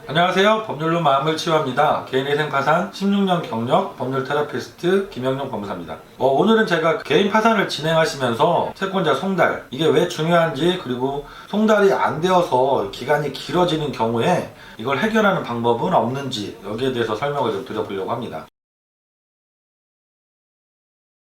안녕하세요. 법률로 마음을 치유합니다. 개인회생 파산 16년 경력 법률 테라피스트 김영용 법무사입니다. 오늘은 제가 개인 파산을 진행하시면서 채권자 송달, 이게 왜 중요한지, 그리고 송달이 안 되어서 기간이 길어지는 경우에 이걸 해결하는 방법은 없는지, 여기에 대해서 설명을 좀 드려보려고 합니다.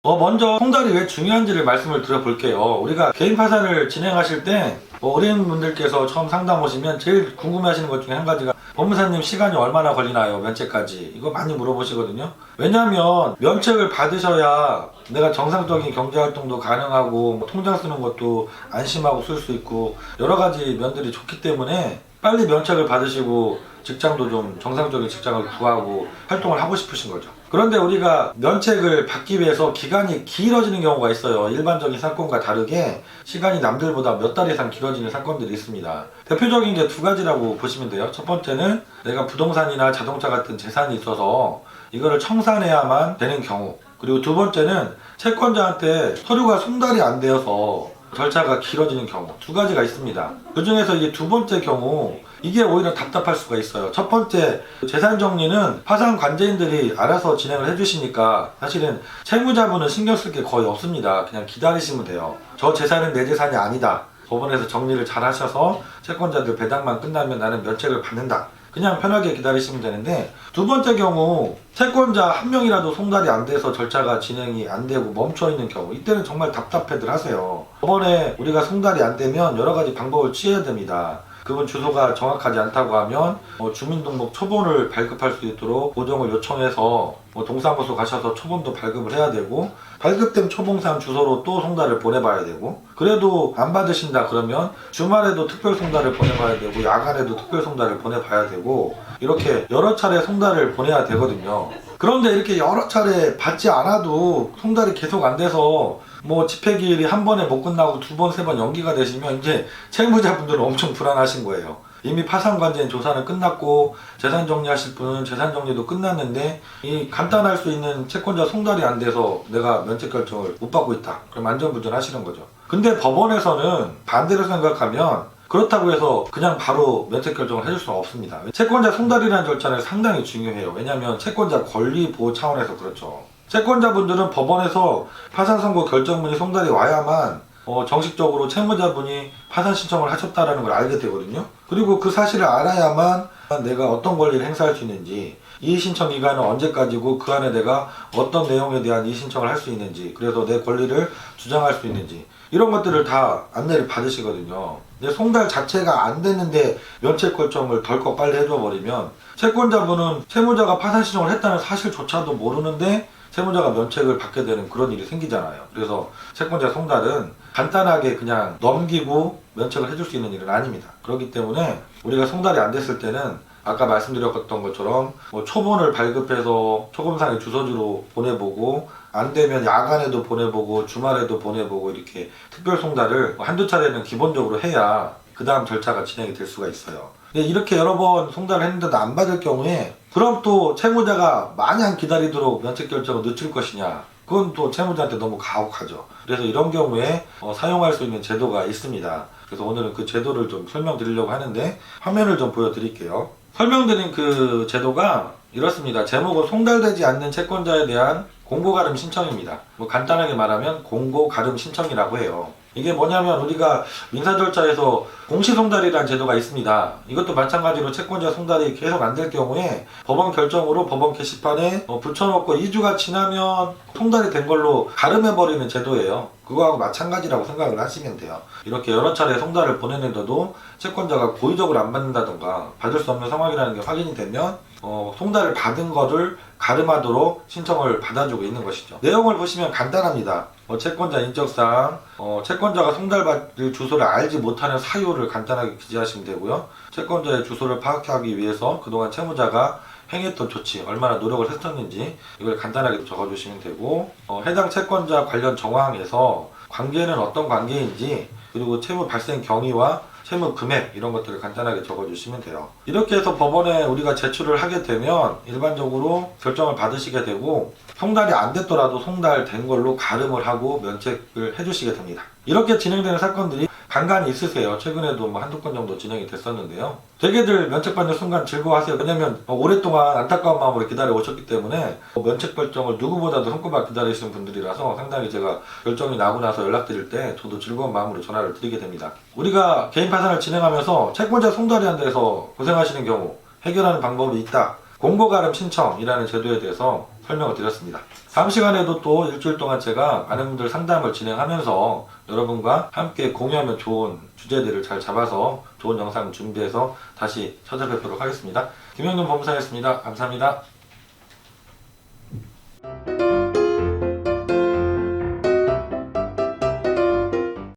먼저 송달이 왜 중요한지를 말씀을 드려볼게요. 우리가 개인 파산을 진행하실 때 어린분들께서 처음 상담 오시면 제일 궁금해하시는 것 중에 한 가지가, 법무사님 시간이 얼마나 걸리나요? 면책까지. 이거 많이 물어보시거든요. 왜냐하면 면책을 받으셔야 내가 정상적인 경제활동도 가능하고 통장 쓰는 것도 안심하고 쓸 수 있고 여러 가지 면들이 좋기 때문에 빨리 면책을 받으시고 직장도 좀 정상적인 직장을 구하고 활동을 하고 싶으신 거죠. 그런데 우리가 면책을 받기 위해서 기간이 길어지는 경우가 있어요. 일반적인 사건과 다르게 시간이 남들보다 몇 달 이상 길어지는 사건들이 있습니다. 대표적인 게 두 가지라고 보시면 돼요. 첫 번째는 내가 부동산이나 자동차 같은 재산이 있어서 이거를 청산해야만 되는 경우, 그리고 두 번째는 채권자한테 서류가 송달이 안 되어서 절차가 길어지는 경우, 두 가지가 있습니다. 그 중에서 이게 두 번째 경우, 이게 오히려 답답할 수가 있어요. 첫 번째, 재산 정리는 파산 관제인들이 알아서 진행을 해주시니까 사실은 채무자분은 신경 쓸 게 거의 없습니다. 그냥 기다리시면 돼요. 저 재산은 내 재산이 아니다. 법원에서 정리를 잘 하셔서 채권자들 배당만 끝나면 나는 면책을 받는다. 그냥 편하게 기다리시면 되는데, 두 번째 경우 채권자 한 명이라도 송달이 안 돼서 절차가 진행이 안 되고 멈춰 있는 경우, 이때는 정말 답답해들 하세요. 법원에 우리가 송달이 안 되면 여러 가지 방법을 취해야 됩니다. 그분 주소가 정확하지 않다고 하면 주민등록 초본을 발급할 수 있도록 보정을 요청해서 동사무소 가셔서 초본도 발급을 해야 되고, 발급된 초봉산 주소로 또 송달을 보내봐야 되고, 그래도 안 받으신다 그러면 주말에도 특별 송달을 보내봐야 되고 야간에도 특별 송달을 보내봐야 되고, 이렇게 여러 차례 송달을 보내야 되거든요. 그런데 이렇게 여러 차례 받지 않아도 송달이 계속 안 돼서 집행기일이 한 번에 못 끝나고 두 번, 세 번 연기가 되시면 이제 채무자분들은 엄청 불안하신 거예요. 이미 파산관제인 조사는 끝났고 재산 정리하실 분은 재산 정리도 끝났는데 이 간단할 수 있는 채권자 송달이 안 돼서 내가 면책 결정을 못 받고 있다. 그럼 안전부전하시는 거죠. 근데 법원에서는 반대로 생각하면 그렇다고 해서 그냥 바로 면책 결정을 해줄 수는 없습니다. 채권자 송달이라는 절차는 상당히 중요해요. 왜냐하면 채권자 권리 보호 차원에서 그렇죠. 채권자분들은 법원에서 파산 선고 결정문이 송달이 와야만 정식적으로 채무자분이 파산 신청을 하셨다는 걸 알게 되거든요. 그리고 그 사실을 알아야만 내가 어떤 권리를 행사할 수 있는지, 이의 신청 기간은 언제까지고 그 안에 내가 어떤 내용에 대한 이의 신청을 할 수 있는지, 그래서 내 권리를 주장할 수 있는지, 이런 것들을 다 안내를 받으시거든요. 근데 송달 자체가 안 됐는데 면책 결정을 덜컥 빨리 해줘 버리면 채권자분은 채무자가 파산 신청을 했다는 사실조차도 모르는데 채무자가 면책을 받게 되는 그런 일이 생기잖아요. 그래서 채권자 송달은 간단하게 그냥 넘기고 면책을 해줄 수 있는 일은 아닙니다. 그렇기 때문에 우리가 송달이 안 됐을 때는 아까 말씀드렸던 것처럼 초본을 발급해서 초범상의 주소지로 보내보고, 안 되면 야간에도 보내보고 주말에도 보내보고, 이렇게 특별 송달을 한두 차례는 기본적으로 해야 그 다음 절차가 진행이 될 수가 있어요. 근데 이렇게 여러 번 송달을 했는데도 안 받을 경우에 그럼 또 채무자가 마냥 기다리도록 면책 결정을 늦출 것이냐, 그건 또 채무자한테 너무 가혹하죠. 그래서 이런 경우에 사용할 수 있는 제도가 있습니다. 그래서 오늘은 그 제도를 좀 설명드리려고 하는데, 화면을 좀 보여드릴게요. 설명드린 그 제도가 이렇습니다. 제목은 송달되지 않는 채권자에 대한 공고가름 신청입니다. 간단하게 말하면 공고가름 신청이라고 해요. 이게 뭐냐면 우리가 민사 절차에서 공시송달이라는 제도가 있습니다. 이것도 마찬가지로 채권자 송달이 계속 안 될 경우에 법원 결정으로 법원 게시판에 붙여놓고 2주가 지나면 송달이 된 걸로 가름해버리는 제도예요. 그거하고 마찬가지라고 생각을 하시면 돼요. 이렇게 여러 차례 송달을 보냈는데도 채권자가 고의적으로 안 받는다던가 받을 수 없는 상황이라는 게 확인이 되면 송달을 받은 거를 가름하도록 신청을 받아주고 있는 것이죠. 내용을 보시면 간단합니다. 채권자 인적사항, 채권자가 송달받을 주소를 알지 못하는 사유를 간단하게 기재하시면 되고요. 채권자의 주소를 파악하기 위해서 그동안 채무자가 행했던 조치, 얼마나 노력을 했었는지 이걸 간단하게 적어주시면 되고, 해당 채권자 관련 정황에서 관계는 어떤 관계인지, 그리고 채무 발생 경위와 채무 금액, 이런 것들을 간단하게 적어주시면 돼요. 이렇게 해서 법원에 우리가 제출을 하게 되면 일반적으로 결정을 받으시게 되고, 송달이 안 됐더라도 송달된 걸로 가름을 하고 면책을 해주시게 됩니다. 이렇게 진행되는 사건들이 간간이 있으세요. 최근에도 뭐 한두 건 정도 진행이 됐었는데요. 되게들 면책받는 순간 즐거워하세요. 왜냐면 오랫동안 안타까운 마음으로 기다려 오셨기 때문에 면책 결정을 누구보다도 손꼽아 기다리시는 분들이라서 상당히 제가 결정이 나고 나서 연락드릴 때 저도 즐거운 마음으로 전화를 드리게 됩니다. 우리가 개인 파산을 진행하면서 채권자 송달이한 대해서 고생하시는 경우 해결하는 방법이 있다. 공고가름 신청이라는 제도에 대해서 설명을 드렸습니다. 다음 시간에도 또 일주일 동안 제가 많은 분들 상담을 진행하면서 여러분과 함께 공유하면 좋은 주제들을 잘 잡아서 좋은 영상 준비해서 다시 찾아뵙도록 하겠습니다. 김영준 법무사였습니다. 감사합니다.